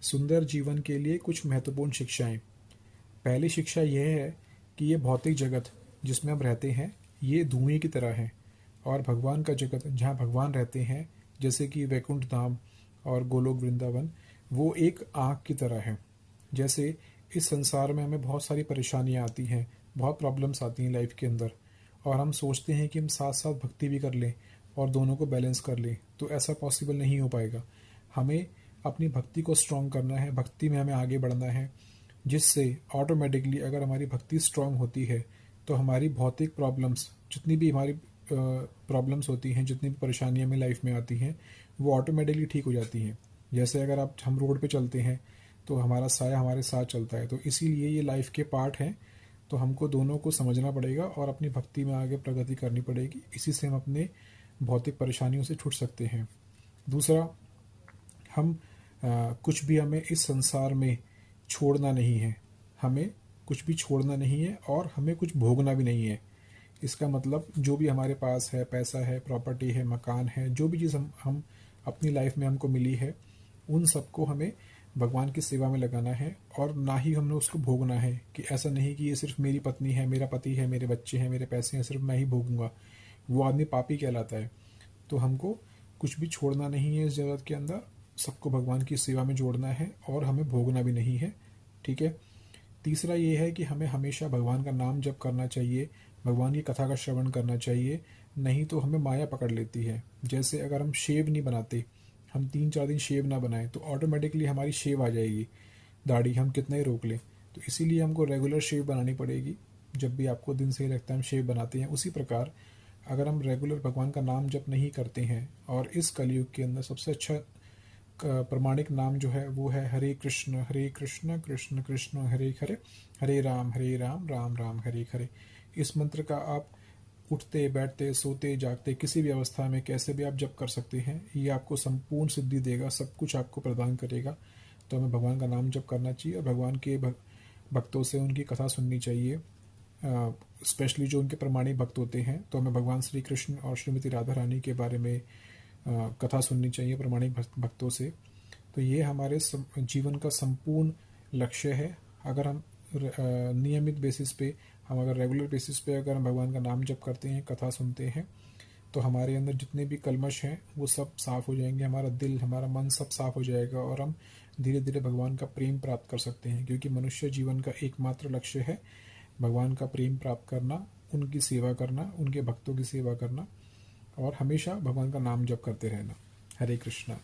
सुंदर जीवन के लिए कुछ महत्वपूर्ण शिक्षाएं। पहली शिक्षा यह है कि ये भौतिक जगत जिसमें हम रहते हैं ये धुएं की तरह है, और भगवान का जगत जहाँ भगवान रहते हैं जैसे कि वैकुंठ धाम और गोलोक वृंदावन, वो एक आँख की तरह है। जैसे इस संसार में हमें बहुत सारी परेशानियाँ आती हैं, बहुत प्रॉब्लम्स आती हैं लाइफ के अंदर, और हम सोचते हैं कि हम साथ साथ भक्ति भी कर लें और दोनों को बैलेंस कर लें, तो ऐसा पॉसिबल नहीं हो पाएगा। हमें अपनी भक्ति को स्ट्रॉन्ग करना है, भक्ति में हमें आगे बढ़ना है, जिससे ऑटोमेटिकली अगर हमारी भक्ति स्ट्रॉन्ग होती है तो हमारी भौतिक प्रॉब्लम्स, जितनी भी हमारी प्रॉब्लम्स होती हैं, जितनी भी परेशानियाँ हमें लाइफ में आती हैं, वो ऑटोमेटिकली ठीक हो जाती हैं। जैसे अगर हम रोड पे चलते हैं तो हमारा साया हमारे साथ चलता है, तो इसीलिए ये लाइफ के पार्ट हैं। तो हमको दोनों को समझना पड़ेगा और अपनी भक्ति में आगे प्रगति करनी पड़ेगी, इसी से हम अपने भौतिक परेशानियों से छूट सकते हैं। दूसरा, हम कुछ भी हमें इस संसार में छोड़ना नहीं है, हमें कुछ भी छोड़ना नहीं है और हमें कुछ भोगना भी नहीं है। इसका मतलब जो भी हमारे पास है, पैसा है, प्रॉपर्टी है, मकान है, जो भी चीज़ हम अपनी लाइफ में हमको मिली है, उन सबको हमें भगवान की सेवा में लगाना है, और ना ही हमने उसको भोगना है। कि ऐसा नहीं कि ये सिर्फ मेरी पत्नी है, मेरा पति है, मेरे बच्चे हैं, मेरे पैसे हैं, सिर्फ मैं ही भोगूंगा, वो आदमी पापी कहलाता है। तो हमको कुछ भी छोड़ना नहीं है इस जगत के अंदर, सबको भगवान की सेवा में जोड़ना है और हमें भोगना भी नहीं है। ठीक है। तीसरा ये है कि हमें हमेशा भगवान का नाम जप करना चाहिए, भगवान की कथा का श्रवण करना चाहिए, नहीं तो हमें माया पकड़ लेती है। जैसे अगर हम शेव नहीं बनाते, हम 3-4 दिन शेव ना बनाएं तो ऑटोमेटिकली हमारी शेव आ जाएगी, दाढ़ी हम कितना ही रोक लें। तो इसीलिए हमको रेगुलर शेव बनानी पड़ेगी। जब भी आपको दिन सही लगता है हम शेव बनाते हैं, उसी प्रकार अगर हम रेगुलर भगवान का नाम जप नहीं करते हैं, और इस कलयुग के अंदर सबसे अच्छा प्रमाणिक नाम जो है वो है हरे कृष्ण कृष्ण कृष्ण हरे हरे, हरे राम राम राम हरे हरे। इस मंत्र का आप उठते बैठते सोते जागते किसी भी अवस्था में कैसे भी आप जप कर सकते हैं। ये आपको संपूर्ण सिद्धि देगा, सब कुछ आपको प्रदान करेगा। तो हमें भगवान का नाम जप करना चाहिए और भगवान के भक्तों से उनकी कथा सुननी चाहिए, स्पेशली जो उनके प्रमाणिक भक्त होते हैं। तो हमें भगवान श्री कृष्ण और श्रीमती राधा रानी के बारे में कथा सुननी चाहिए प्रमाणिक भक्तों से। तो ये हमारे जीवन का संपूर्ण लक्ष्य है। अगर हम नियमित बेसिस पे, हम अगर रेगुलर बेसिस पे अगर हम भगवान का नाम जप करते हैं, कथा सुनते हैं, तो हमारे अंदर जितने भी कलमश हैं वो सब साफ़ हो जाएंगे, हमारा दिल हमारा मन सब साफ़ हो जाएगा, और हम धीरे धीरे भगवान का प्रेम प्राप्त कर सकते हैं। क्योंकि मनुष्य जीवन का एकमात्र लक्ष्य है भगवान का प्रेम प्राप्त करना, उनकी सेवा करना, उनके भक्तों की सेवा करना, और हमेशा भगवान का नाम जप करते रहना। हरे कृष्णा।